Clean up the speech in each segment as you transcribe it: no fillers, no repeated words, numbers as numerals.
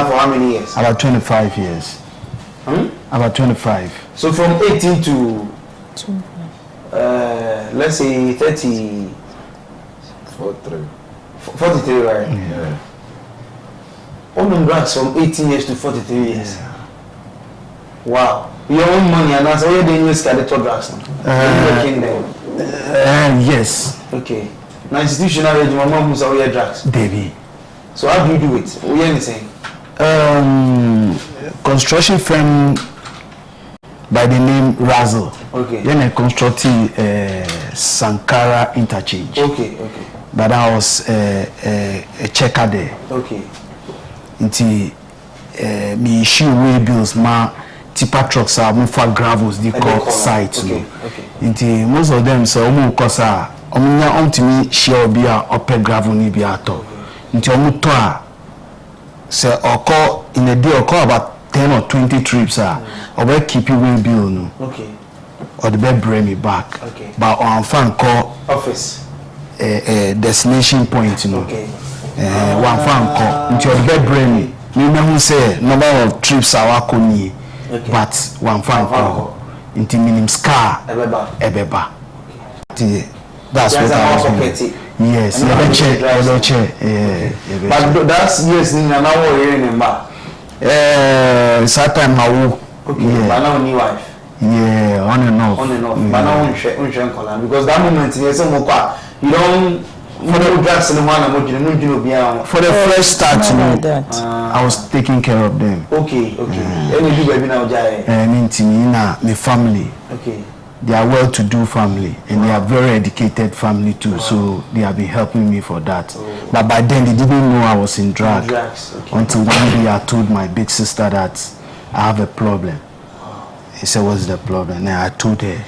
For how many years? About 25 years. About 25. So from 18 to let's say 30. 43, right? Yeah. On drugs from 18 years to 43 years. Yeah. Wow. Your own money and that's all you're doing is skeletal drugs now. Yes. Okay. Now institutional age, my mom was all your drugs. Baby. So how do you do it? What are you saying? Construction firm by the name Razzle. Okay. Then I constructed Sankara interchange. Okay. But I was a checker there. Okay. Until me issue way bills, my tipper trucks are move for gravels, they call site. Okay. Until most of them so because to me share be a upper gravel ni be ato. Until say occur in a day occur about 10 or 20 trips or we keep you way bill no. Okay. Or the bed bring me back. Okay. But on fan call office. Destination point, you know. Okay. One fan call until the bed bring me. You know who say number of trips I walk on but one fan call into minimum scar ebeba. That's what I was doing. Yes, but that's yes, now we're in time I walk. Okay, but now new wife. Yeah, on and off. But now because that moment you don't for the drugs in the one for the first start, I was taking care of them. Okay. Any do baby now, my family. Okay. They are well-to-do family, and they are very educated family too. So they have been helping me for that. But by then, they didn't know I was in drugs. Okay. Until one day, I told my big sister that I have a problem. He said, "What's the problem?" And I told her,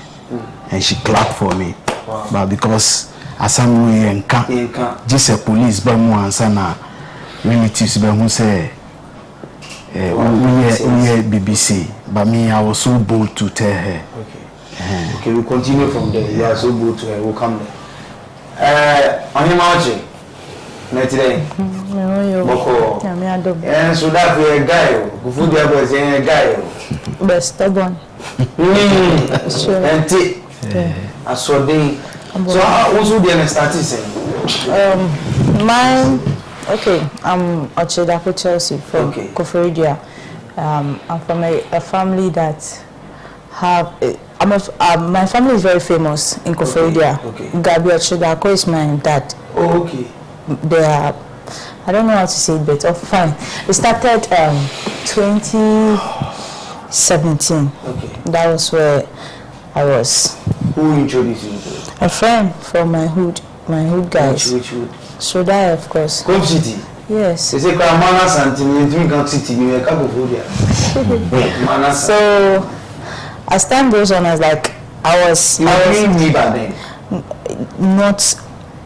and she clapped for me. Wow. But because some way just a police, but more and relatives, but who say we are BBC. But me, I was so bold to tell her. Okay, we'll continue from there. You are so good to her. We'll come there. On your marching, today. Boko. And so that we a guy who food there was a guy. But stubborn. And tea. I saw the. So how also the started saying? Mine. Okay, I'm Ochedako Chelsea from Koforidia. I'm from a family that have. My family is very famous in Koforidia. Gabi Ochedako is my dad. Oh, okay. They are, I don't know how to say it better. Fine. It started 2017. Okay. That was where I was. Who introduced you to it? A friend from my hood guys. Which hood? Shodai, of course. Come City? Yes. They say Mana Santin, you drink Come City, you make up of Koforidia. So, as time goes on, I was like, I was me back then?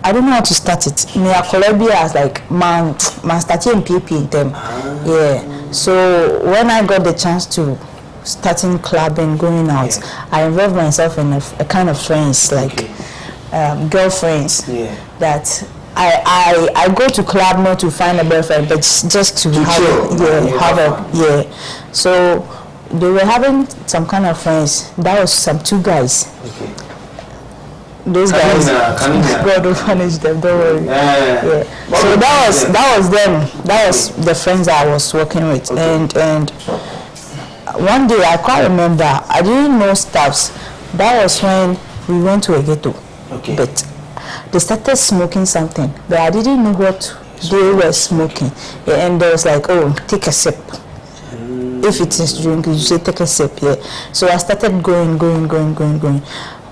I don't know how to start it. Me a Colombia as like man starting PP in them. Yeah. So when I got the chance to starting clubbing, going out, I involved myself in a kind of friends, like girlfriends. Yeah. That I go to club not to find a boyfriend, but just to have So they were having some kind of friends. That was some two guys. Okay. Those guys, God will punish them. Don't worry. Yeah. So that was them. That was the friends I was working with. Okay. And one day I can't remember. I didn't know staffs. That was when we went to a ghetto. Okay. But they started smoking something, but I didn't know what they were smoking. And they was like, "Oh, take a sip." If it is drink, you say take a sip. Yeah. So I started going.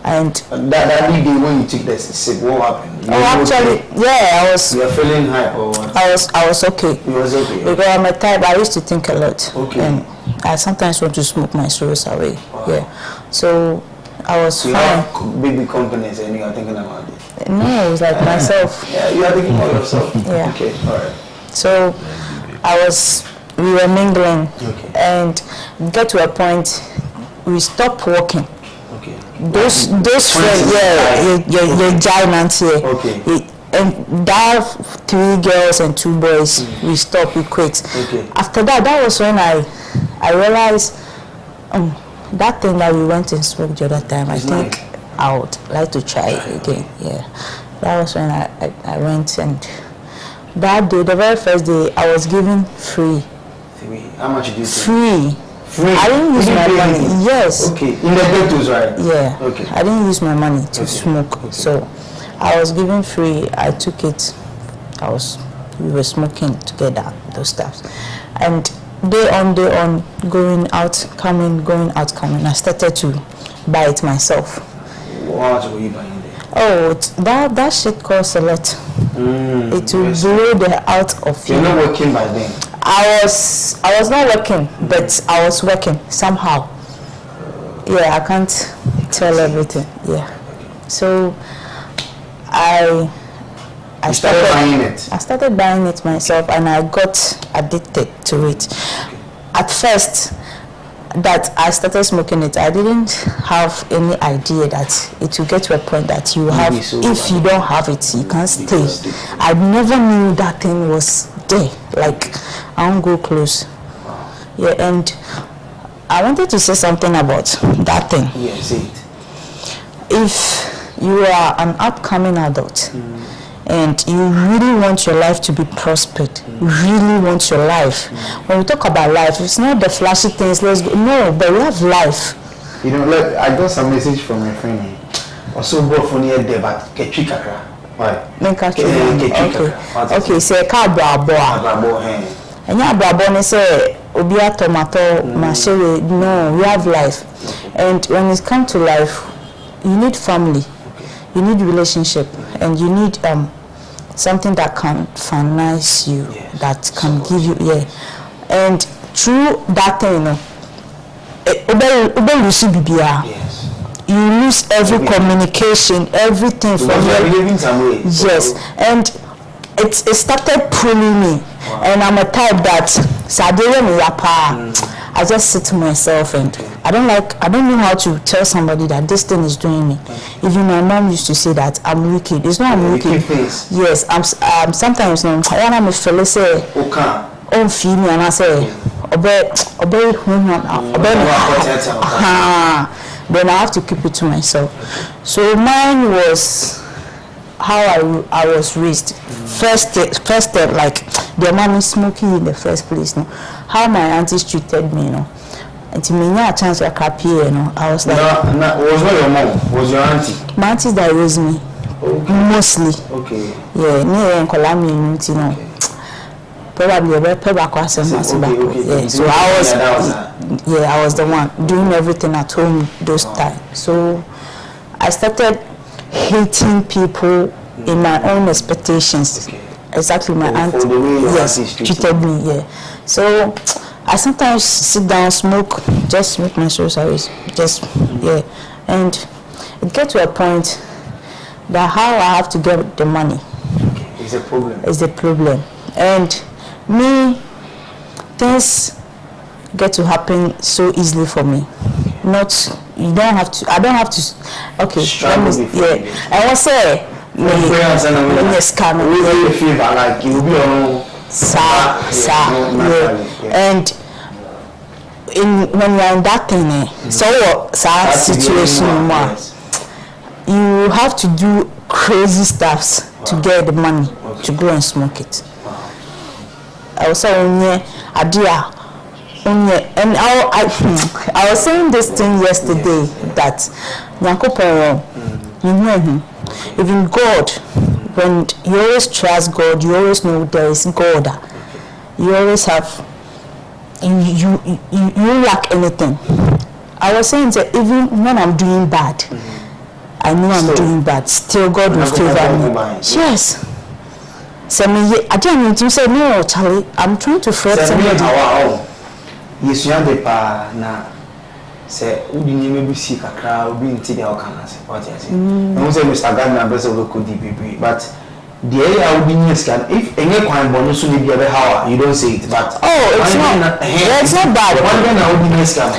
And that day when you took the sip, what happened? Actually, I was. You were feeling high or what? I was okay. You was okay. Because I'm a type. I used to think a lot. Okay. And I sometimes want to smoke my sorrows away. Wow. Yeah. So I was you fine. Have big companies and you are thinking about it. No, it was like myself. Yeah, you are thinking about yourself. Yeah. Okay. All right. So we were mingling, and get to a point we stopped walking. Okay. Those friends, your giant here. Okay. and that 3 girls and 2 boys, we stopped, we quit. Okay. After that, that was when I realized that thing that we went and smoked the other time, I think I would like to try it again. Yeah, that was when I went, and that day, the very first day, I was given free. How much did you take? Free. I didn't use my money. Yes. Okay. In the ghettos, right? Yeah. Okay. I didn't use my money to smoke, so I was given free. I took it. We were smoking together, those stuffs, and day on, going out, coming. I started to buy it myself. How much were you buying there? Oh, that shit costs a lot. It will blow the out of you. You're not working by then? I was not working, but I was working somehow. Yeah, I can't tell everything. Yeah. So I started buying it. I started buying it myself, and I got addicted to it. At first, that I started smoking it, I didn't have any idea that it will get to a point that you have, if you don't have it, you can't stay. I never knew that thing was there. Like, I won't go close. Yeah, and I wanted to say something about that thing. Yeah, say it. If you are an upcoming adult, and you really want your life to be prospered, really want your life. When we talk about life, it's not the flashy things, let's go. No, but we have life. You know, look, I got some message from my friend. Also, brought for near there, but Ketchi Kakra. Why? Okay, say car brabo. And your brabo say obia tomato mashere. No, we have life. And when it comes to life, you need family, you need relationship, and you need something that can finance you, that can give you, and through that thing, you lose every communication, everything from you. Yes, and it started pulling me, and I'm a type that I just sit to myself, and I don't know how to tell somebody that this thing is doing me. Even my mom used to say that I'm wicked. It's not I'm wicked. Yes, I'm sometimes when I'm a fellow say, feel me, and I say, then I have to keep it to myself. So mine was how I was raised. First step, like their mom is smoking in the first place, no? How my aunties treated me, you know. And to me, a chance to happy, you know. I was like, was not your mom, was your auntie? My aunties that raised me, mostly. Okay. Yeah, near and Colami, you know. Probably a better back. Yeah, so I was the one doing everything at home those times. So I started hating people in my own expectations. Exactly, my auntie, treated me, So I sometimes sit down, smoke my socials, and it gets to a point that how I have to get the money is a problem. Is the problem, and me, things get to happen so easily for me. Not, you don't have to. I don't have to. Okay, I was say. Like you be on and when you're in that thing, situation, you have to do crazy stuffs to get the money to go and smoke it. I was saying, and I was saying this thing yesterday that even God, when you always trust God, you always know there is God. You always have, you lack anything. I was saying that even when I'm doing bad, I know I'm doing bad, still God will favor me. Yes. So I didn't mean to say, no, Charlie, I'm trying to fret somebody. Yes, you are the pa na. Say, we need maybe see a crowd, we need to what you say. I say, Mr. Gardner, best of the could be, but the area will be news can if any kind bonus will be how you don't say it, but it's not bad. One day I will be news can.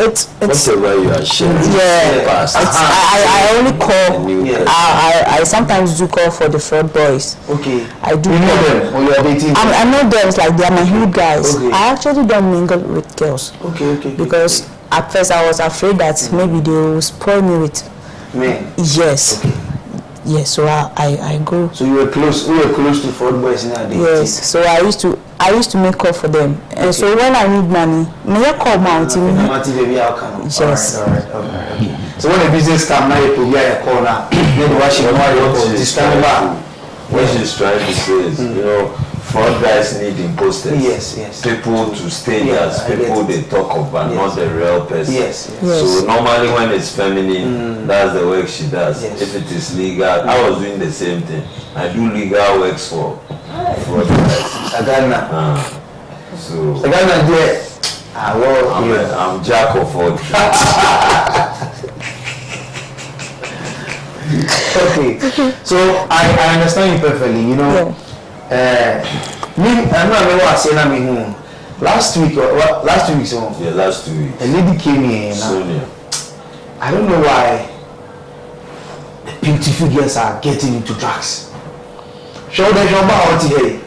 It's whatever you are sharing. Yeah, I only call. I sometimes do call for the fraud boys. Okay, I do. You know them, or you are dating? I know them. It's like they are my hood guys. Okay. I actually don't mingle with girls. Okay. Because at first I was afraid that maybe they will spoil me with men. Yes. Okay. Yes, so I go. So you were close to fraud boys in that day. Yes, so I used to make call for them. And so when I need money, may I call mountain? Yes. All right. Okay. So when the business come now, you put a call now. Then what she's trying to say is, you know, fraud guys need imposters. Yes. People to stay as people they talk of, but not the real person. Yes. So normally when it's feminine, that's the work she does. Yes. If it is legal, I was doing the same thing. I do legal works for fraud guys. So I'm jack of all trades. Okay, so I understand you perfectly. You know, I'm not sure saying me home. Last 2 weeks. Yeah, last 2 weeks. A lady came here. Sonia. I don't know why the beautiful girls are getting into drugs. Show them about it.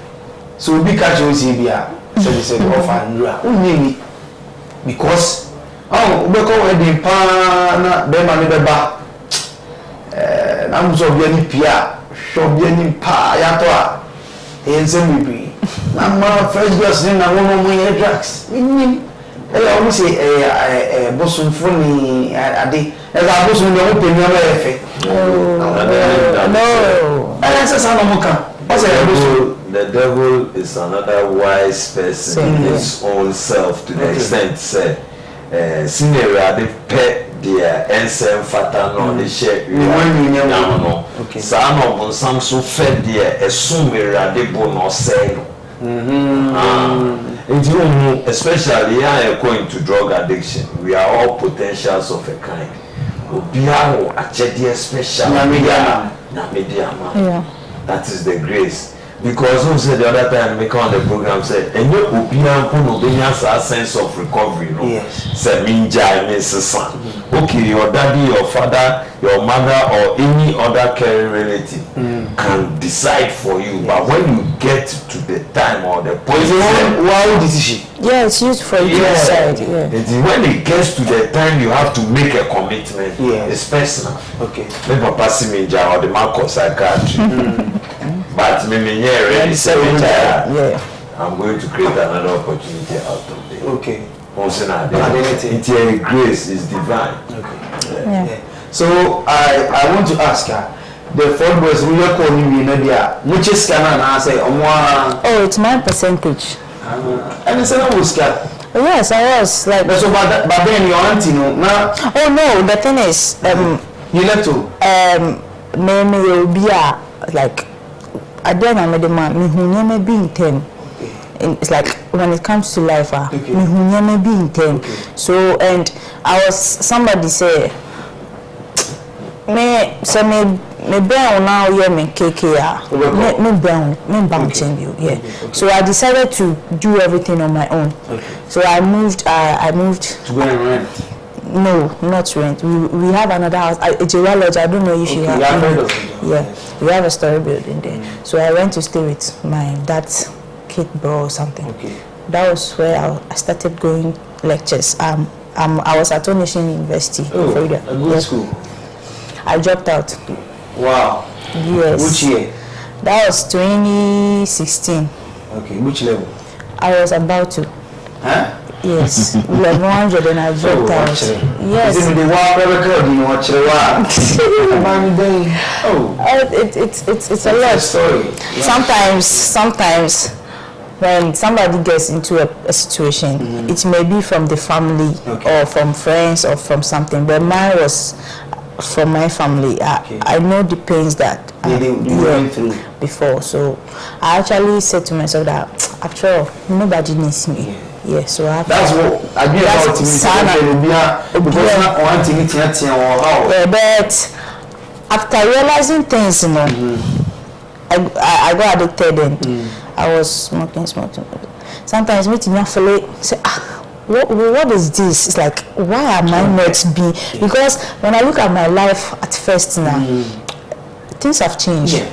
So we catch you here. So they said, offer and because because wedding pan them and the back. I'm so bien pia, so bien pa yato ensem I'm first girls in a woman drugs. I always say bosom funny ade as I bosom no open no efe. No. And I say the devil is another wise person in his own self to the extent say scenario they pet their ensem fata no they share no sa no some so fed their esumere de bo no say especially here going to drug addiction, we are all potentials of a kind. Obiaho achede special media. That is the grace. Because who said the other time make on the program said and you obiaho no benya sense of recovery no. Say minja son. Okay, your daddy, your father, your mother or any other caring relative can decide for you, but when you get to the time or the point, wild decision. Yeah, it's used for you to decide. When it gets to the time you have to make a commitment. It's personal. Okay. Maybe Papa Siminja or the Marcos psychiatry. But maybe I'm going to create another opportunity out of it. Okay. Grace is divine. Okay. So I want to ask her. The fraud boys we are calling you Nadia. Which is scanner and I say it's my percentage. And it's an old scan. Yes, I was like. So but then your auntie no now. Oh no, the thing is you left to maybe you'll be like I don't know the man me be in 10. It's like when it comes to life me be in 10. So and I was somebody say me brown now me KK me brown you so I decided to do everything on my own. So I moved to go and rent. No, not rent. We have another house. It's a lodge. I don't know if you have. We have a story building there. So I went to stay with my dad's kid bro or something. That was where I started going lectures. I was at Onation University. A good school. I dropped out. Wow. Yes. Which year? That was 2016. Okay. Which level? I was about to. Huh? Yes. Level 100 and I dropped out. Yes. Is it the one record you watch the one? It's a lot. Story. Sometimes when somebody gets into a situation, it may be from the family or from friends or from something, but mine was from my family. I know the pains that they went through before, so I actually said to myself that after all, nobody needs me. So I that's what I be about but after realizing things, I got addicted and I was smoking. Sometimes me to feel say what is this? It's like, why am I not being? Because when I look at my life at first now, things have changed. Yeah.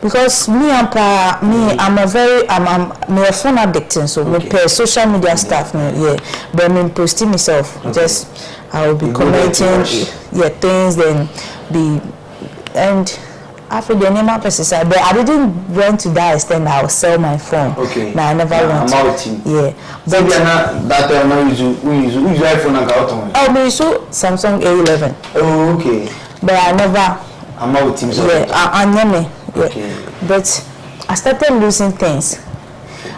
Because I'm a phone addict, so me pay social media stuff, but I'm posting myself. Just I will be commenting, things, then and after the name of person, but I didn't went to that extent. I will sell my phone. Okay. No, I never went. Yeah. But that we use iPhone and got. Oh, me so Samsung A11. Oh, okay. But I never. I'm out team. Yeah, I never. Okay. But I started losing things.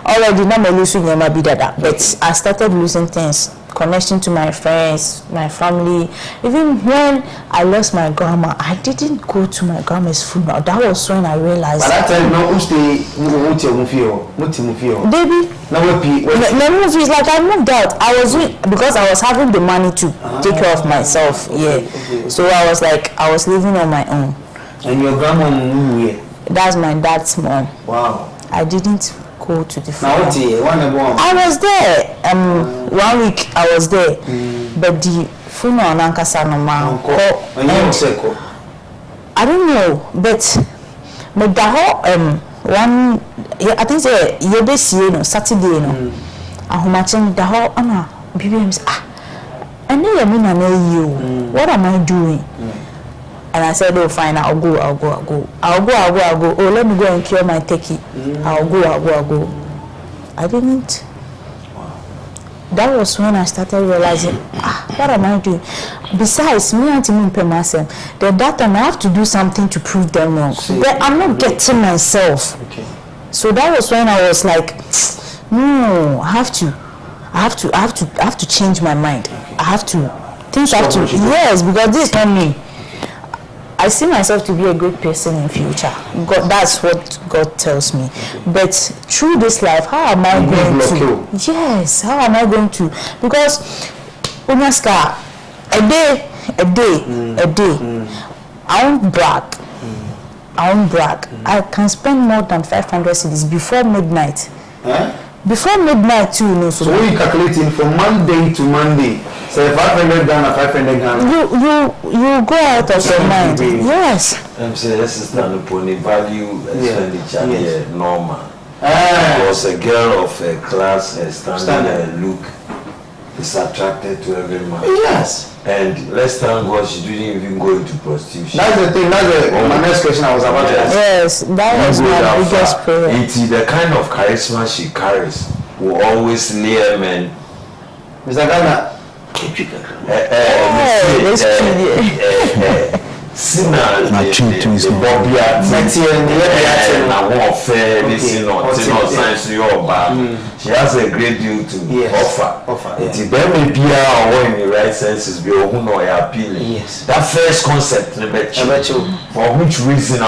Already not losing but I started losing things. Connection to my friends, my family. Even when I lost my grandma, I didn't go to my grandma's funeral. That was when I realized. But that time, no, baby. No movies. Like I moved out. Because I was having the money to take care of myself. Okay. So I was living on my own. And your grandma knew where? That's my dad's mom. Wow. I didn't go to the funeral. I was there. 1 week I was there. But the funeral Nankasa no man. I don't know, but the whole one I think say Saturday the whole BBM what am I doing? And I said, oh, fine, I'll go. Oh, let me go and cure my turkey. I'll go. I didn't. That was when I started realizing, what am I doing? Besides, me and Timmy Pemasen, that time I have to do something to prove them wrong. But I'm not getting myself. Okay. So that was when I was like, no, I have to change my mind. I have to think. Yes, because this is not me. I see myself to be a good person in future. God, that's what God tells me. But through this life, how am I going to? Yes, how am I going to? Because Unaska, a day. I won't brag. I can spend more than 500 cedis before midnight. Before midnight too, So when you calculating from Monday to Monday, say 500 Ghana, 500 Ghana. You go out of your mind. Yes. I'm saying this is not upon the value expenditure here normal. Because a girl of a class standard look is attracted to every man. Yes. And let's thank God she didn't even go into prostitution. That's the thing. That's my next question I was about to ask. Yes, that was my biggest prayer. It's the kind of charisma she carries will always lure men. Mr. Ghana. She has a great deal to offer. It's very PR or in the right senses be appealing. Yes. That first concept for which reason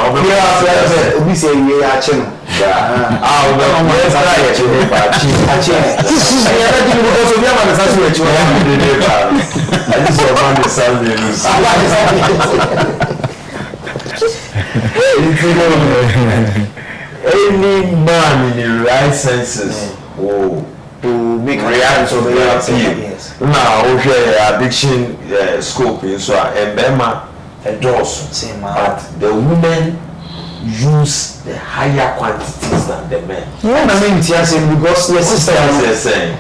we say we are channel. Any man in the right senses will make react to the appeal. Now, addiction scope is so and but the women use the higher quantities than the men. Yeah, I mean, because your sister is saying.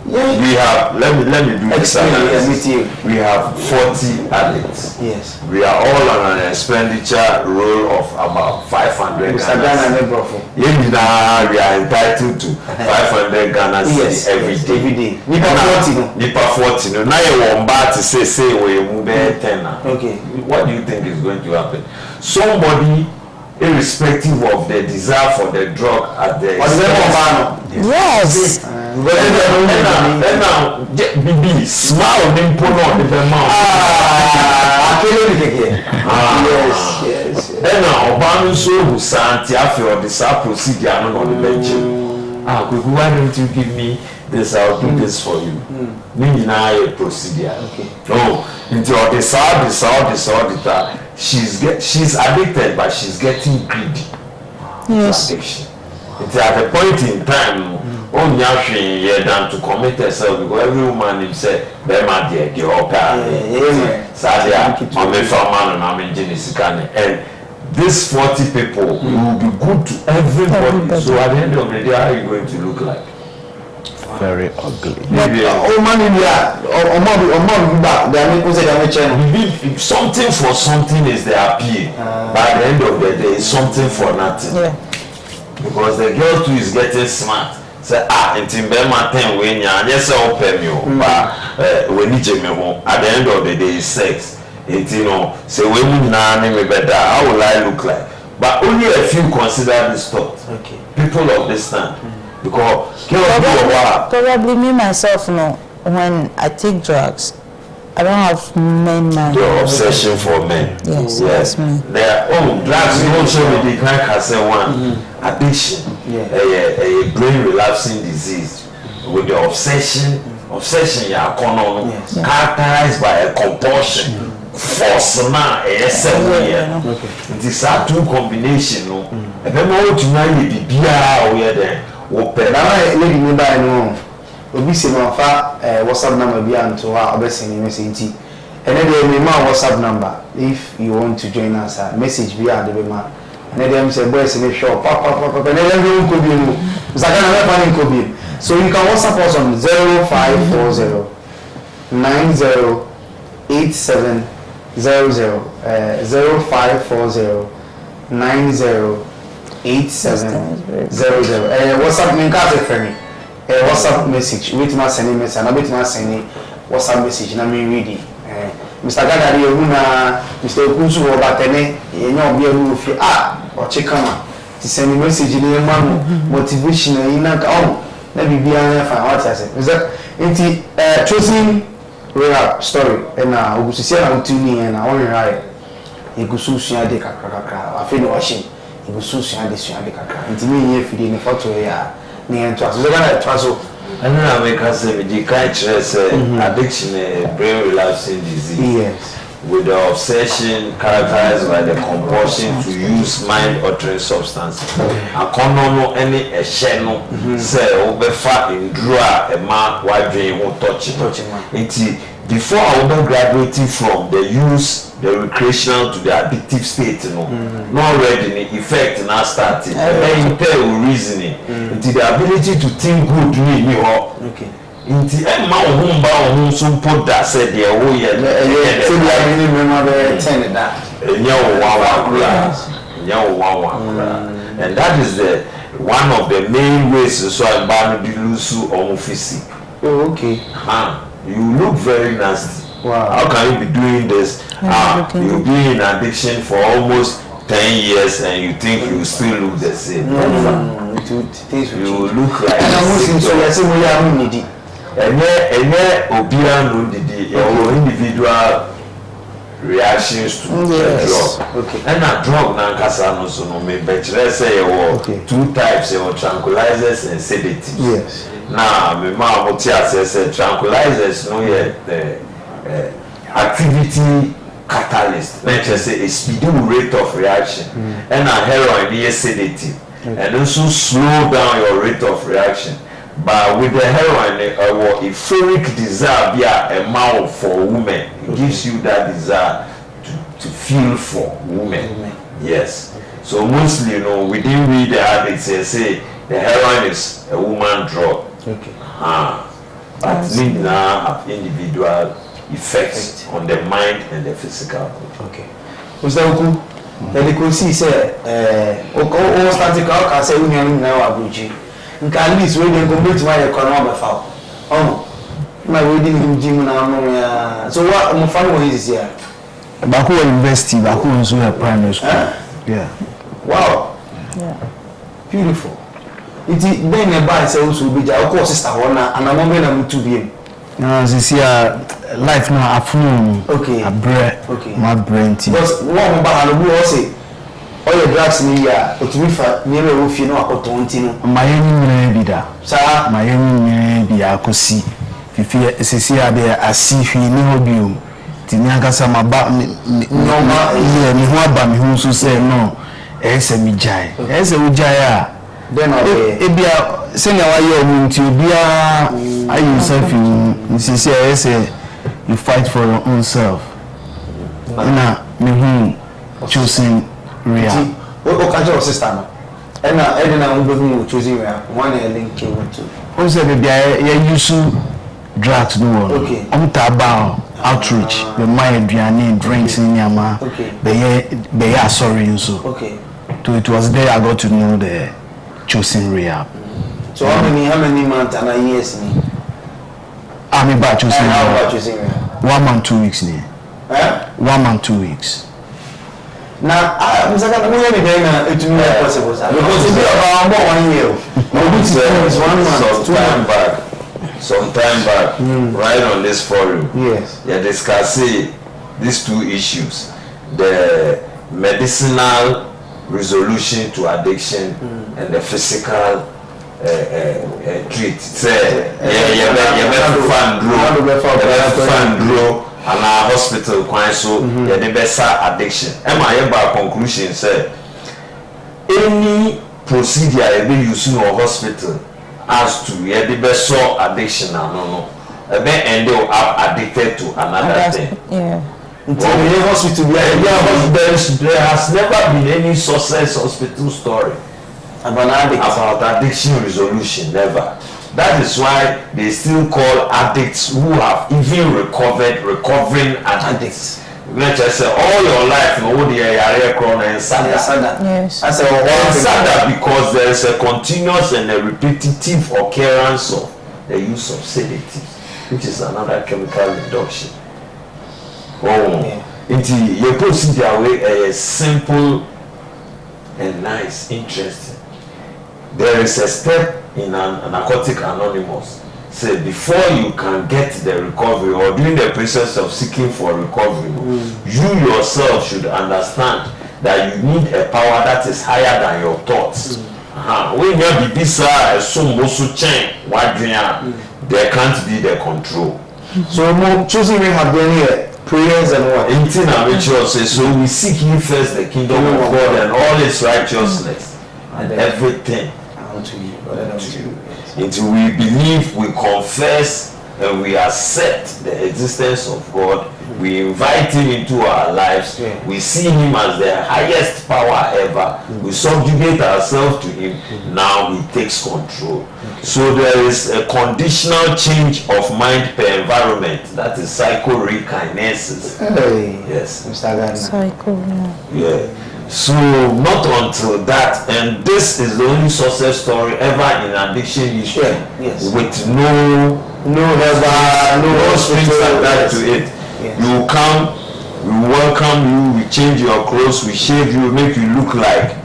We have let me do this analysis. We have 40 addicts. Yes. We are all on an expenditure roll of about 500 Ghana. We are entitled to 500 Ghana every day. Nipa 40. Now you want back to say we move 10. Okay. What do you think is going to happen? Somebody, irrespective of the desire for the drug at the yes. Then now, BB, smile, then put on the mouth. Yes. Then now, Obama so who Santi after the SAP procedure on the bench. Why don't you give me this? I'll do this for you. Nina procedure. Okay. Oh, until the SAP, she's addicted, but she's getting greedy. addiction. It's at a point in time, only you than to commit yourself because every woman himself, they might be the opera. Sadia, I'm a farmer and I'm in Genesis. And these 40 people will be good to everybody. So at the end of the day, how are you going to look like? Very ugly. Something for something is the appeal. By the end of the day, it's something for nothing. Yeah. Because the girl too is getting smart. Say in Timbema 10 when you yes open you but when you at the end of the day it's sex. It say when me better, how will I look like? But only a few consider this thought. Okay. People of this time. Because probably me myself, when I take drugs, I don't have men mind. The obsession for men. Yes, that's me. Their own drugs also with the kind of say one addiction, a brain relapsing disease with the obsession characterized by a compulsion. Force now, it is a two combination. I don't know what you know, be there. Lady me by no. Obi se no fa WhatsApp number bi anto ha obeseni message. And then me ma WhatsApp number if you want to join us. Message bi and be ma. And then say boys me show papa. And then we ko bi no. Zakana na pa ko bi. So you can WhatsApp us on 0540 908700 0540 908700 WhatsApp me card for me. WhatsApp message with my sending message na bit my sending WhatsApp message na me read Mr. Gadari ehuna Mr. Kunsu wo batene enyo obi ehu fi o chekama ti send message ni ma motivation na na bibia na fa what I say is that inti choosing rehab story na ogususia na utuni na won right egususu ya de kakra afi no washin egususu ya de kakra inti me ye fidi ni photo ya ni ento aso gana traso and na make us say the kind stress addiction brain relapsing disease. Yes. With the obsession characterized by the compulsion to use mind-altering substances. And no any esheno say obefa indra a man why dream won't touch it. Before I was graduating from the use, the recreational to the addictive state, not already the effect now started. And then reasoning, into the ability to think good, okay. Inti emma ohun so put that said the oh yeah so we are really remember 10 that and that is the one of the main ways so I'm bound to lose on physique. Oh, okay. You look very nasty. Wow. How can you be doing this? You'll be in addiction for almost 10 years and you think you still look the same. You look like your individual reactions to the drug. Okay. And a drug now so no me bet say two types tranquilizers and sedatives. Yes. Now me ma say tranquilizers no the activity catalyst. Let's just say a speedy rate of reaction. And a heroin is sedative. And also slow down your rate of reaction. But with the heroin, euphoric desire be a mouth for women. It gives you that desire to feel for women. Yes. So mostly, we didn't read the addicts say the heroin is a woman drug. Okay. But we now have individual effects on the mind and the physical body. Okay. Mr. Oku, the Kosi say, o static can say we now abuji. At least we dey complete my economy foul. My wedding gym now. So what my family is here? Baku University, Baku also have primary school. Yeah. Wow. Yeah. Beautiful. It then a buy say also be there. Of course, sister one and I'm going to be him. No, this year life now afternoon. Okay. A bread. Okay. My brain tea. Because one by the say. All your drugs in here, but we for never roof, about 20. My enemy be that. Sir, my enemy be a cosi. If you see there, I see if you know Tiniaka sama ba no ma here ni ho aba me hu so say no SME jai SME jai then ebia senior why you muntu bia are you self in say you fight for your own self na me choosing real o ka your sister no na we choosing real one link to o say bia you use drugs no okay about outreach the mind aduane drinks in yama be sorry nso okay so it was there I got to know the choosing rehab. So how many months and years ni? I'm about choosing rehab. How about choosing rehab? 1 month 2 weeks ni. 1 month 2 weeks. Now, I'm saying we have been it me possible because it's about 1 year. It's 1 month, some time back, right on this forum. Yes. They discussing these two issues: the medicinal resolution to addiction and the physical treat. Say, fund grow and our hospital quite so the best addiction. Am I by conclusion say any procedure you use in your hospital as to the best addiction no end up addicted to another thing. Yeah. Until hospital there has never been any success hospital story about addiction resolution, never. That is why they still call addicts who have even recovering addicts. Let's just say all your life no the area crown and sada. Yes. I say sada because there is a continuous and a repetitive occurrence of the use of sedatives, which is another chemical reduction. You proceed their way simple and nice, interesting. There is a step in an Narcotic Anonymous. Say before you can get the recovery or during the process of seeking for recovery, you yourself should understand that you need a power that is higher than your thoughts. When you are bisa there can't be the control. So choosing rehab then prayers and what? Anything I make sure say so we seek ye first the kingdom of God and all its righteousness and everything unto you. Until we believe, we confess, and we accept the existence of God, we invite Him into our lives, we see Him as the highest power ever, we subjugate ourselves to Him, now He takes control. So there is a conditional change of mind per environment, that is psychorekinesis. Yes. Mr. Gardner. Yeah. So not until that, and this is the only success story ever in addiction history, with no strings attached to it. You come, we welcome you, we change your clothes, we shave you, make you look like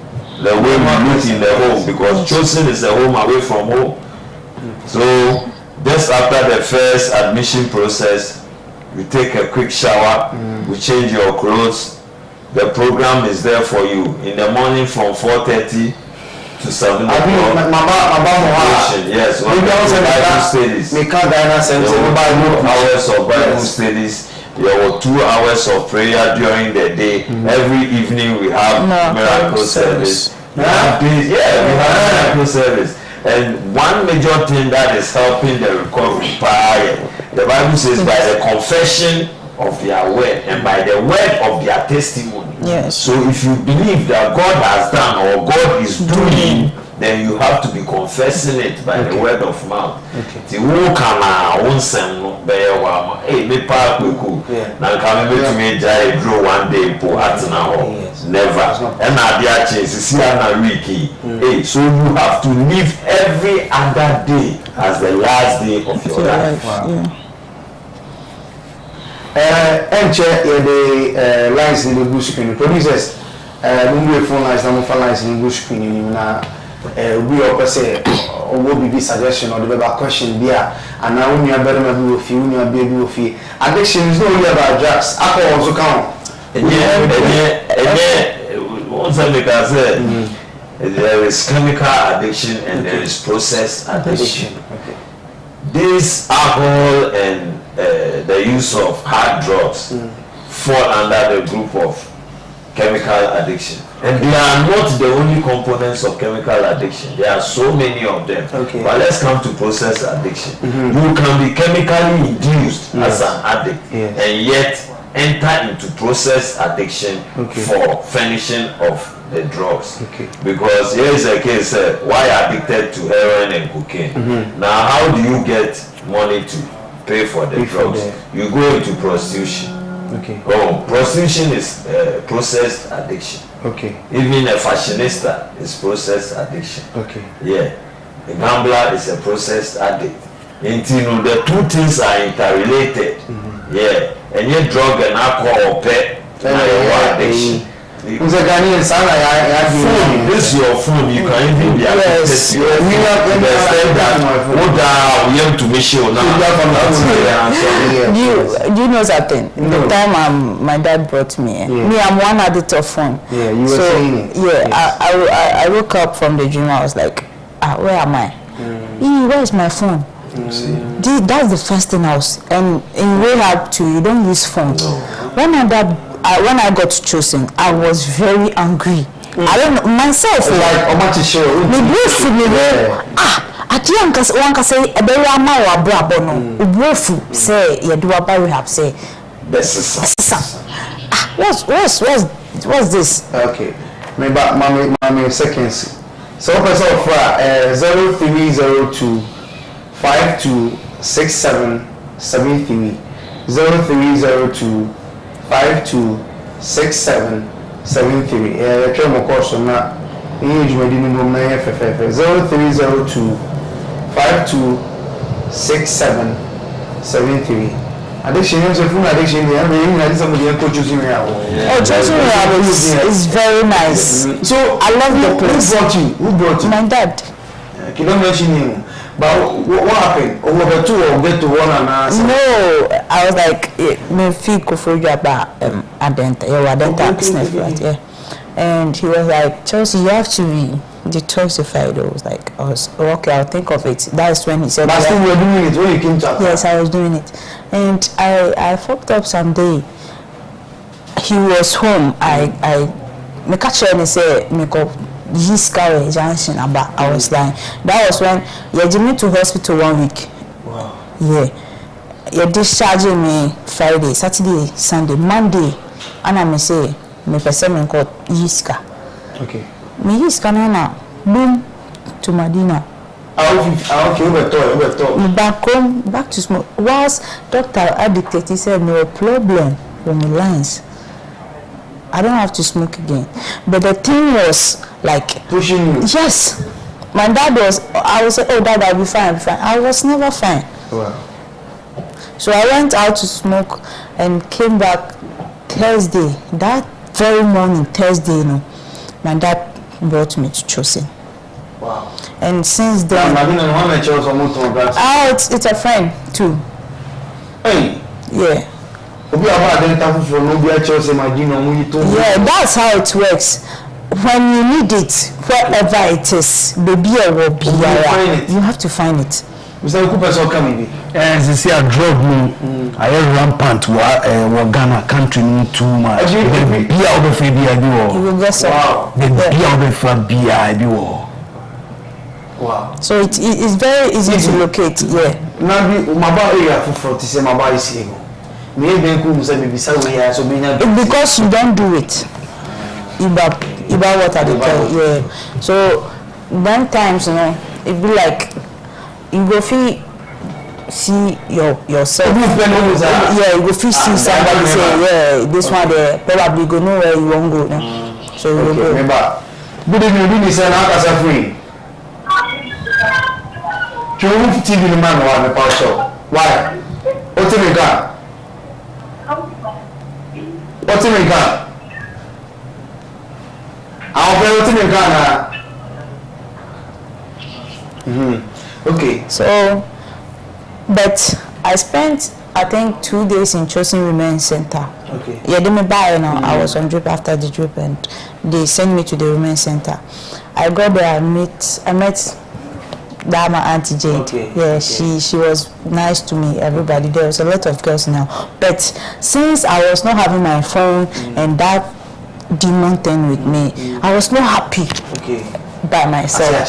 the way we look in the home, because chosen is a home away from home. So just after the first admission process, we take a quick shower, we change your clothes. The program is there for you in the morning from 4:30 to 7 o'clock. Yes, Bible studies. There were 2 hours of Bible studies. There were 2 hours of prayer during the day. Every evening we have miracle service. We have miracle service. And one major thing that is helping the recovery, the Bible says, by the confession of their word and by the word of their testimony. Yes. So if you believe that God has done or God is doing, then you have to be confessing it by the word of mouth. The who can one day never. And I so you have to live every other day as the last day of your life. The lines in the bush screen producers move phone lines and phone lines in the bush screen na we all say or will be suggestion or the question there and now when you are better maybe with you are baby with you addiction is not only about drugs alcohol also count once I make I say there is chemical addiction and there is process addiction. This alcohol and the use of hard drugs fall under the group of chemical addiction. And they are not the only components of chemical addiction. There are so many of them. Okay. But let's come to process addiction. You can be chemically induced as an addict and yet enter into process addiction for finishing of the drugs. Because here is a case, why addicted to heroin and cocaine? Now, how do you get money to pay for the drugs? You go into prostitution. Oh, prostitution is processed addiction. Even a fashionista is processed addiction. Yeah. A gambler is a processed addict. And you know, the two things are interrelated. Yeah. And your drug and alcohol pay addiction. Who's a Ghanaian son? Phone. This is your phone. You can even be addicted to your phone. We have to make sure now. Do you know something? The time my dad brought me, I'm one addict of phone. Yeah, you were saying it. Yeah, yes. I woke up from the dream. I was like, where am I? Where's my phone? That's the first thing I was. And in rehab too, you don't use phone. When I got chosen, I was very angry. I don't know myself. Like how much is sure? One can say a very amount of brabo say you do a rehab say. What's this? Okay, maybe mommy seconds. So person of 0302 5267 73 0302 5267 73. Yeah, come course na you may minimum na FFF 0302 5267 73. Addiction is a full addiction. I mean, I somebody choosing me out. Choosing me is very nice. So I love the place. Who brought you? My dad. You don't mention him. But what happened? Over two or get to one and answer? No, I was like, me feel comfortable about adenta, and he was like, Chelsea, you have to be detoxified. I was okay, I'll think of it. That's when he said. But still, you were doing it when you came to us. Yes, I was doing it, and I fucked up someday. He was home. I me catch him and say make up. His car junction about I was lying. That was when you took me to hospital 1 week. Wow. Yeah. You discharging me Friday, Saturday, Sunday, Monday, and I may say me person called Yiska. Okay. Me Yiska now boom to Medina. Okay, back home, back to smoke. Whilst doctor addicted, he said no problem from the lines. I don't have to smoke again. But the thing was like pushing you. Yes. My dad was, I would say, oh dad, I'll be fine, I was never fine. Wow. So I went out to smoke and came back Thursday. That very morning, Thursday, my dad brought me to Chosin. Wow. And since then it's a friend too. Hey. Yeah. Yeah, that's how it works. When you need it, wherever it is, baby, you have to find it. Mr. Cooper, so coming. As you see, a drug me. I have rampant wa Ghana country too much. Be out of you will get some. Wow. Be out of BI. Wow. So it's very easy to locate. Yeah. Now, my body for to say my body is able. Because you don't do it. About what I tell you. Yeah. So one times, it be like you go feel see yourself. Yeah, you go feel see somebody say, yeah, this one there probably go know where you won't go. No? So you go. Remember, good evening, this is an free. TV the man or the power show. Why? What's in the gun? What's in the gun? I'll be what's in the gun. Okay. So, but I spent I think 2 days in Chosin Women's Center. Okay. Yeah, they me buy now. I was on drip after the drip, and they sent me to the Women's Center. I got there. I met Dama Auntie Jade. Okay. Yeah, okay. She was nice to me. Everybody there was a lot of girls now. But since I was not having my phone and that demon thing with me. I was not happy by myself.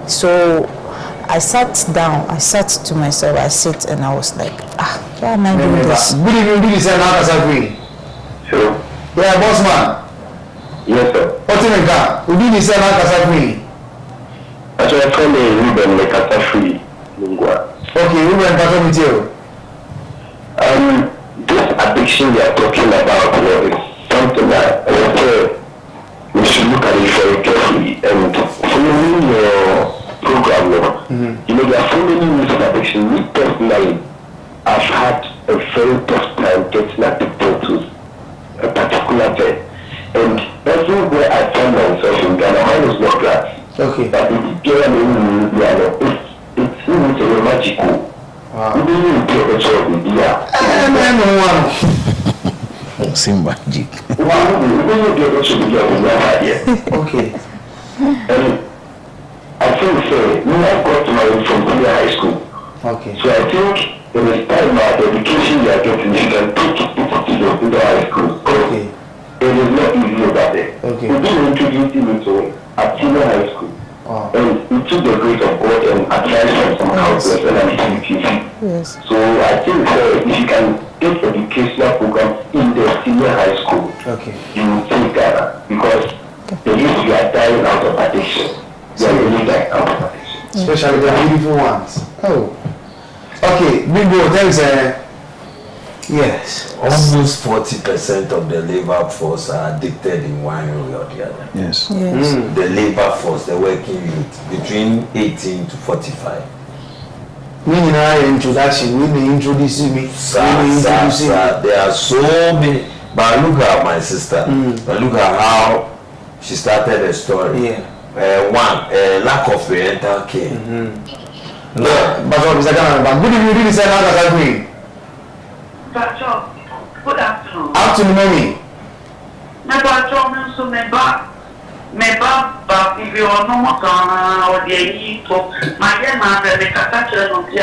So I sat down, I sat to myself, I sit and I was like, why am I doing this? Good evening, this is Nakasa. Sure. Yeah, boss man. Yes, sir. What's in the car? Who did you say Nakasa? Actually, I told me Ruben Nakasa Lingua. Okay, Ruben, talk with you. This addiction we are talking about is something that we should look at it very carefully. And following your program, you know, there are so many ways of addiction. Me personally, I've had a very tough time getting addicted to a particular thing. And everywhere I find myself in Ghana, mine is not grass. Okay. But it's magical. Wow. Simba. Okay. I think so. I got married from junior high school. Okay. So I think it is time now the education you are getting, you can take it to the high school. Okay. It is not easy over there. Okay. We didn't introduce him into it at junior high school. Wow. And we took the grace of God and advice from some counselors and activities. Yes. So I think if you can get educational program in the senior high school, Okay. you will take that because the youth you are dying out of addiction. You are really dying out of addiction. Especially the beautiful ones. Oh. Okay, Bingo, thanks. Yes. Almost 40% of the labor force are addicted in one way or the other. Yes. The labor force, the working youth, between 18 to 45. Meaning our introduction, when they introduce me, There are so many. But look at my sister. But look at how she started a story. Yeah. Lack of parental care. But what is that? Good evening, really say how does that Good afternoon. Afternoon, mommy. If you are no more or the my mother, the catcher of the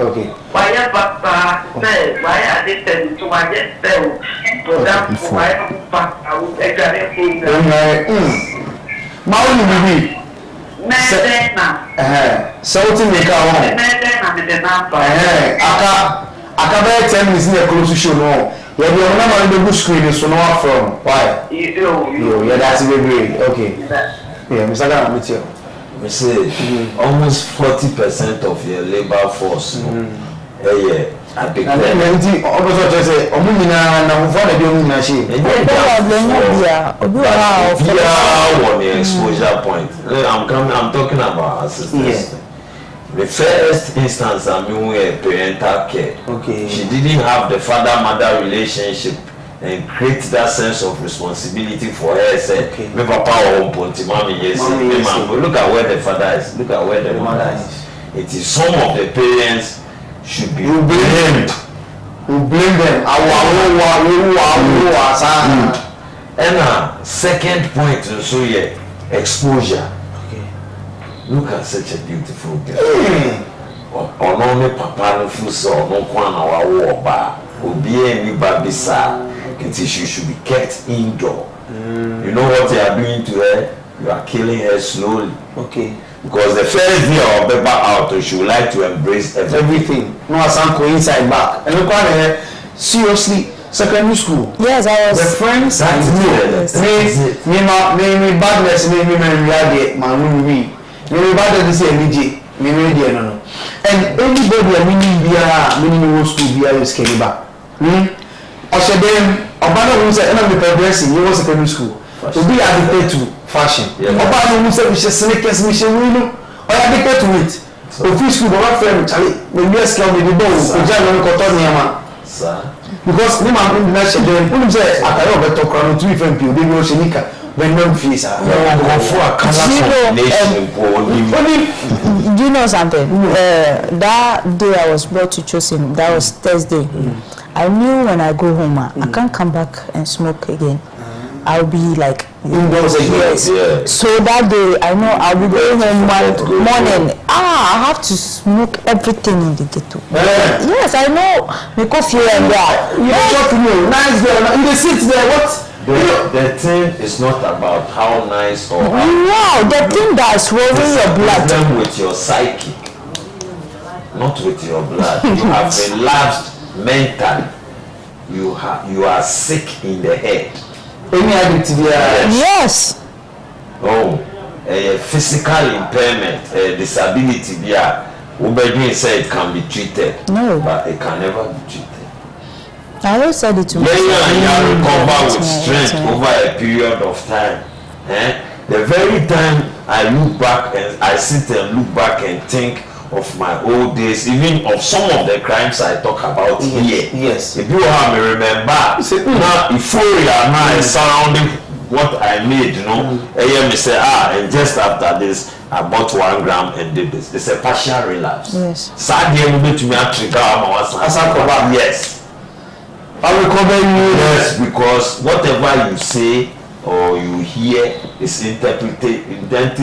okay. Why are they telling to my get fell? Why I would Mauli bibi. Sauti nika ho. Aka 10 minutes na close show no. Ya bi ona ma no go screen so no from. Why? Yo, yeah, that's very okay. Yeah, Mr. Gana Mitchell. We say almost 40% of your labor force addicted. And then also just say omuna na mfo na bi omuna shi. Exposure point. I'm talking about assistance. Yeah. The first instance, I mean, we parental care. Okay. She didn't have the father-mother relationship and create that sense of responsibility for her. Say, me papa or ponti, mommy, yes, look at where the father is. Look at where the mother is. It is some of the parents should be blamed. You blame them. And second point, so yeah, exposure. Look at such a beautiful girl. Only papa no fuso no kwana wa wo ba. Obi eni ba bisa. She should be kept indoor. You know what they are doing to her? You are killing her slowly. Okay. Because the first day of the back out, she would like to embrace everything. No asanko inside back. And look at seriously. Secondary school. Yes, I was. The friends that me badness me reality man me bad to say MJ me media no. And anybody a meaning school bia is skinny back. Also then obana who say na me progressing you was secondary school. To be addicted to fashion. Obana who say we should sneakers me should we know. Or addicted to it. Office school but friend Charlie me yes girl me the bow o ja no ko to niama. Sir. Because ni man in that shit then who say atare obeto kran to even pio dey no shenika when no fees are do you know something? That day I was brought to Chosin, that was Thursday. I knew when I go home I can't come back and smoke again. I'll be like indoors again. Yeah. So that day I know I'll be going home one morning. I have to smoke everything in the ghetto. Yes, I know. Me coffee and that. You talk to me, nice girl. You sit there. What? The thing is not about how nice or how. Wow, the thing that's rolling your blood. Problem with your psyche, not with your blood. You have relapsed mentally. You are sick in the head. Any addict? Yes. Oh, a physical impairment, a disability. Yeah, Ubedin said it can be treated. No, but it can never be treated. I always said it to you recover with strength over a period of time. The very time I look back and I sit and look back and think of my old days, even of some of the crimes I talk about here. Yes. If you have me remember, now euphoria now is surrounding what I made, you know. Me say, and just after this, I bought 1 gram and did this. It's a partial relapse. Yes. Sadly, to me trigger. Yes. I recover you. Yes, because whatever you say or you hear is interpreted into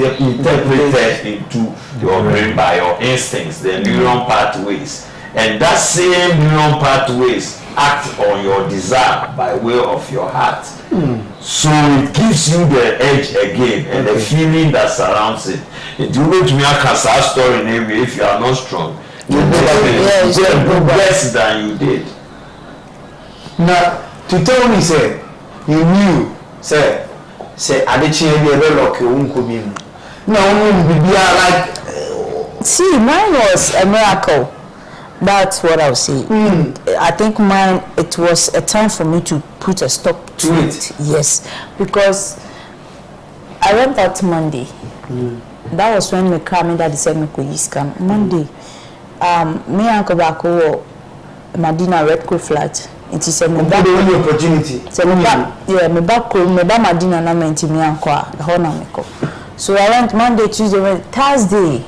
your brain by your instincts, the neuron pathways, and that same neuron pathways act on your desire by way of your heart. So it gives you the edge again and the feeling that surrounds it. It will make me a cancer story maybe if you are not strong. You will less than you did. Now, to tell me, say, you knew, say, I did change the lock, you won't come in. No, like. See, mine was a miracle. That's what I'll say. I think mine, it was a time for me to put a stop to it. Yes, because I went out Monday. That was when my daddy said me could use scam. Monday, me and Uncle Bako Madina Red Cool Flat. It is a opportunity. So me back Madina na menti me anko so I went Monday, Tuesday, Thursday.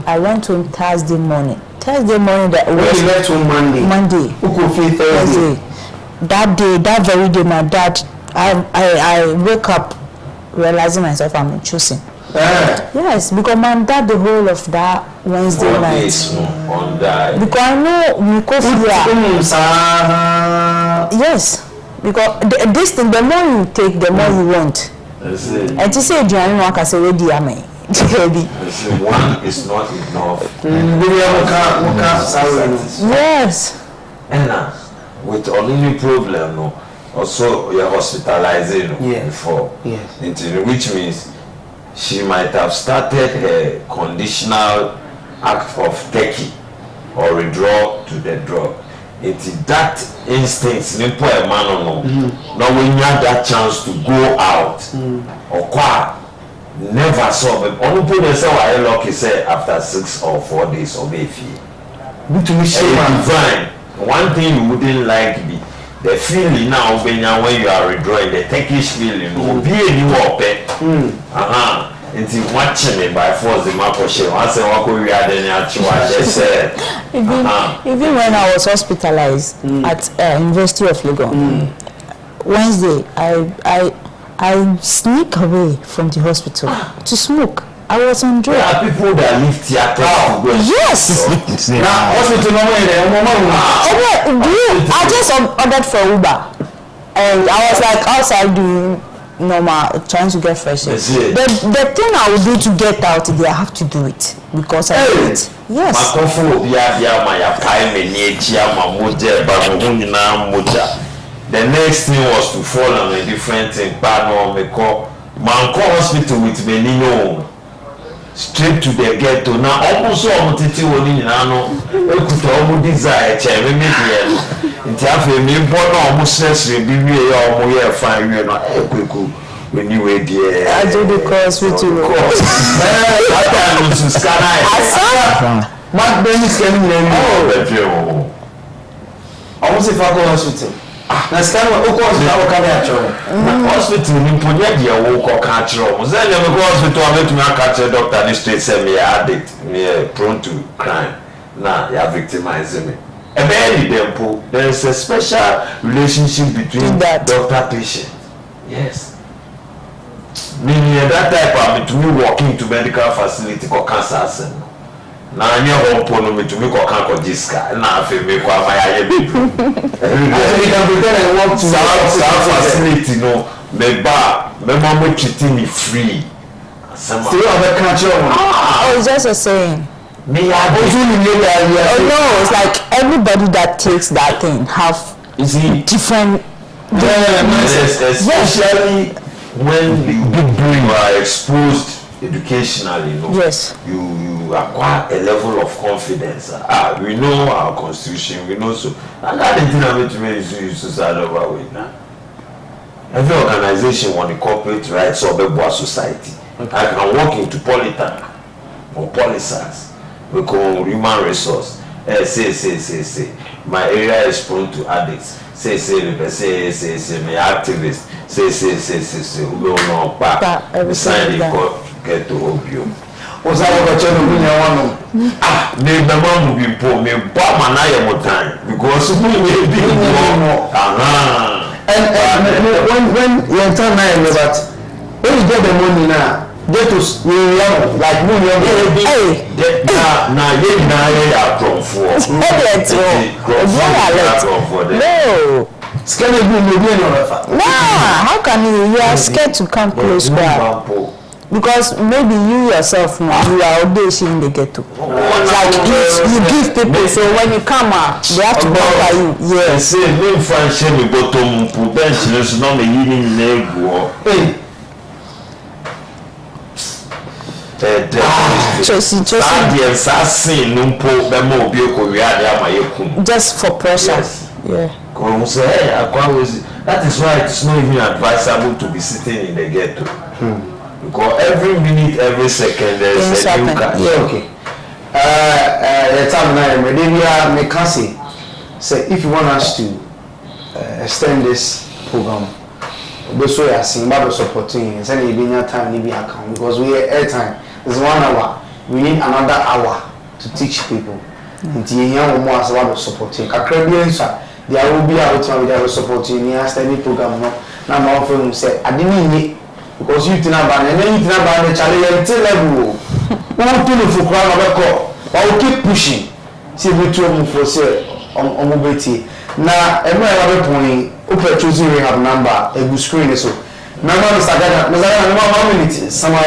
I went home Thursday morning. Thursday morning that was left home Monday. Thursday. That day, that very day, my dad, I wake up realizing myself I'm choosing. Yes, because my dad the whole of that Wednesday night. Because I know me coffee. Yes, because this thing, the more you take, the more you want. And to say Joanne Walker say ready am I. One is not enough. Yes. And with only problem, also you're hospitalizing before. Yes. Which means she might have started her conditional act of taking or withdraw to the drug. It's that instinct, now when you have that chance to go out or never saw me. Only people say why lucky say after 6 or 4 days or maybe. Divine. One thing you wouldn't like be the feeling now when you are withdrawing, the Turkish feeling will be a new open. Into watching me by force the map of shame. I said, what could we have said? Even when I was hospitalized at University of Lagos, Wednesday, I sneak away from the hospital to smoke. I was on drugs. There are people that leave theater to go. Yes. Now hospital I just ordered for Uber, and I was like outside doing normal, trying to get fresh air. The thing I will do to get out there, I have to do it because I do it. Yes. The next thing was to fall on a different thing. Manko hospital with Benino. Straight to the ghetto. Now almost all Titi Woni Nano, Ekuto desire, Cherry. In Taffy, me born almost necessary, be or 5 years, not Equiku. When you were dear, I do the course with you. That time was to scan. Mark Dennis came in. Almost if I go hospital. Na scan what hospital can I hospital in Punya, walk catch room. Then you go hospital, I met me a catch doctor, this straight say me addict, me prone to crime. Now you are victimizing me. There is a special relationship between doctor patient. Yes. Meaning that type of to me walking to medical facility for cancer. Now I never want me to make a cancer jiska. Now I feel me kwa my baby. You can pretend I walk to facility. No, me mama treating me free. Still have a country. Oh, it's just a saying. No, it's like everybody that takes that thing have different. Especially when you are exposed educationally, yes, you acquire a level of confidence. We know our constitution, we know so. And that thing I'm to me is suicide over with now. Every organization want the corporate rights of a society. Okay. I can walk into Polytech or Polyscience. We call human resource. Say. My area is prone to addicts. Say, my activists. Say. We don't know back. Sign the court, get to opium. What's that about you? Me will be poor. Me bought my time because we will be more. And when you turn nine, but when you get the money now. Get to young, like when you're now are from four. No. Scared of being how can you are scared to come close by? Because maybe you yourself now you are audition in the ghetto. Like you give people, so when you come out, they have to bother you. Yes. Say no friendship with bottom bench, there's no me eating leg. Just for pressure. Yes. Yeah. That is why it's not even advisable to be sitting in the ghetto. Because every minute, every second there's a new catch. Yeah, okay. The time now, maybe say if you want us to extend this program, those who are seeing about supporting and sending you time, maybe account because we are airtime. It's 1 hour. We need another hour to teach people. Until you hear more about supporting. Caribbeans, there will be a time they are supporting. You have study program. Now, my friend say, I didn't need because you didn't have and then you didn't have the challenge level. We want to look for crowd of record. But we keep pushing. See, we try for say on mobility. Now, every other point, open choosing we have number. A good screen so. Remember, Mr. Gada, how many somewhere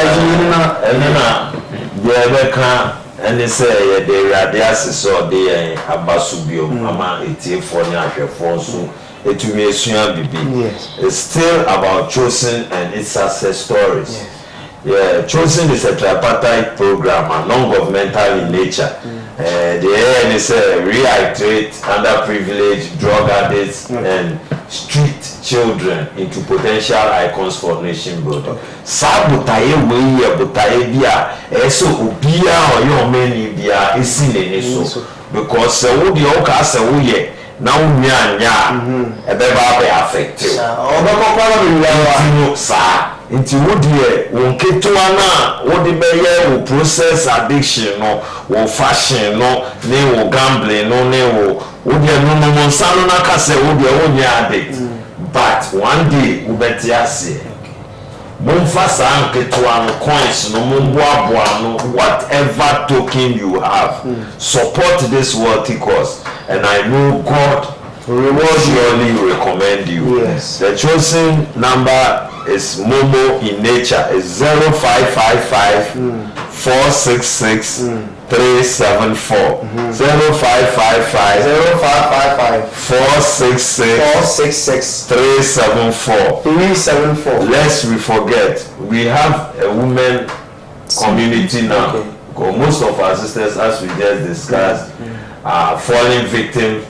and they say they are so they abasubio ama 84 so it will be yes. It's still about choosing and its success stories. Yes. Yeah, choosing is a tripartite program and non-governmental in nature. The aim is reiterate underprivileged, drug addicts, and street children into potential icons for nation building. Sabutaye we butaye bia eso obia or your many bia isi so because wo de o ka se wo ye na wo nya e be ba be affected. O be kokoro bi wa sa nti wo de wo ketewa na wo de be ye wo process addiction no wo fashion no ne wo gambling no ne wo de no sanu na ka se wo de wo nya addict but one day wo beti ase Mumfa sanketuan coins no mumboa no whatever token you have support this worthy cause and I know God will surely recommend you. Yes. The chosen number is Momo in nature is 0555 466 374 0555 466 374. Lest we forget, we have a women community now. Okay. Because most of our sisters, as we just discussed, are falling victim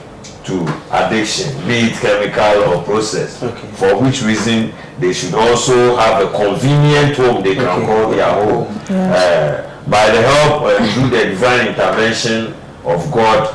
to addiction, be it chemical or process. Okay. For which reason they should also have a convenient home they can call their home. Yes. By the help and through the divine intervention of God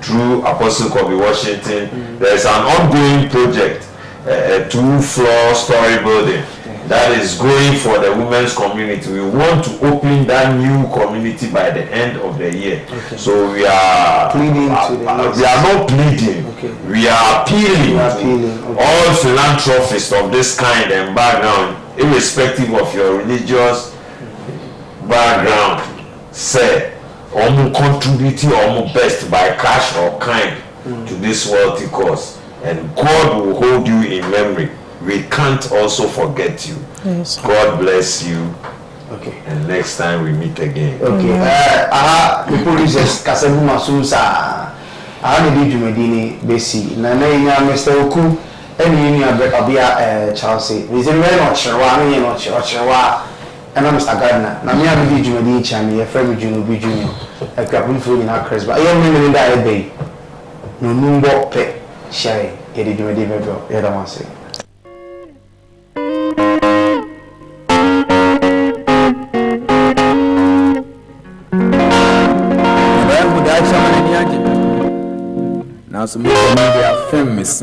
through Apostle Kobe Washington, there is an ongoing project, a 2-floor story building that is going for the women's community. We want to open that new community by the end of the year. Okay. So we are pleading to the next. We are not pleading. Okay. We are appealing. Okay. All philanthropists of this kind and background, irrespective of your religious background, say, contributing best by cash or kind to this wealthy cause, and God will hold you in memory. We can't also forget you. Yes. God bless you. Okay. And next time we meet again. Okay. The police Kasabu Masusa. I need you Medini Besi. Nana Mr. Oku. Any union Abia Chelsea. Is a man or Chewa, or Chewa, and I'm Mr. Gardner. Now, me, I need you Medini Chami, a friend with Juno Junior. A crabble food in our crest, but I am in that bay. No number pet. Shy. He did you Medini. I don't want to say. Now, some media famous.